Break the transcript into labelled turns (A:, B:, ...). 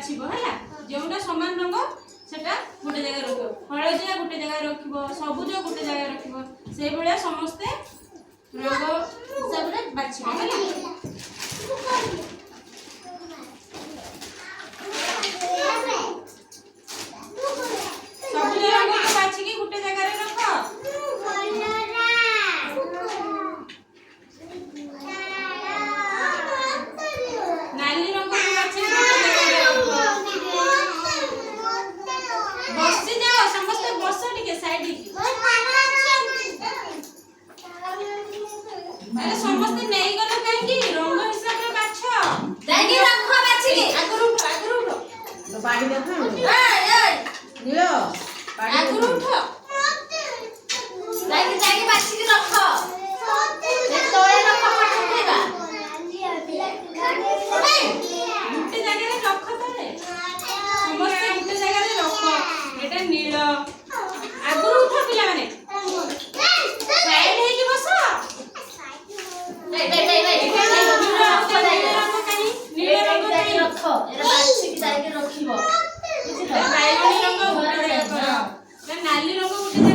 A: बाछिबो हला जोटा समान रंग सेटा गोटे जगह रखिबो हळदिया गोटे जगह रखिबो सबुज गोटे जगह रखिबो से भलिया समस्ते रंग हिसाब रे बाछिबो हला सबुज रंग को बाछि के गोटे जगह रे रख नाली रंग को बाछि के गोटे जगह रे रख बसी जाओ समस्त बस टिके साइड की अरे समस्त नहीं गलो काहे की रंग हिसाब रे बाछ जाई रख बाछि के आगरु तो बाड़ी देखो ए निलो आगरु उठ जाई बाछि के रख से तोळे रख पठ उठेबा गुटे जगह रे रख तोळे समस्त गुटे जगह रे रख एटा नील आगरु उठ पिला माने साइड हे की बस नील रंग रख एरा बाछि के जाई के रखिबो बुझिलो बैगनी रंग गोटे जगह कर नाली रंग गोटे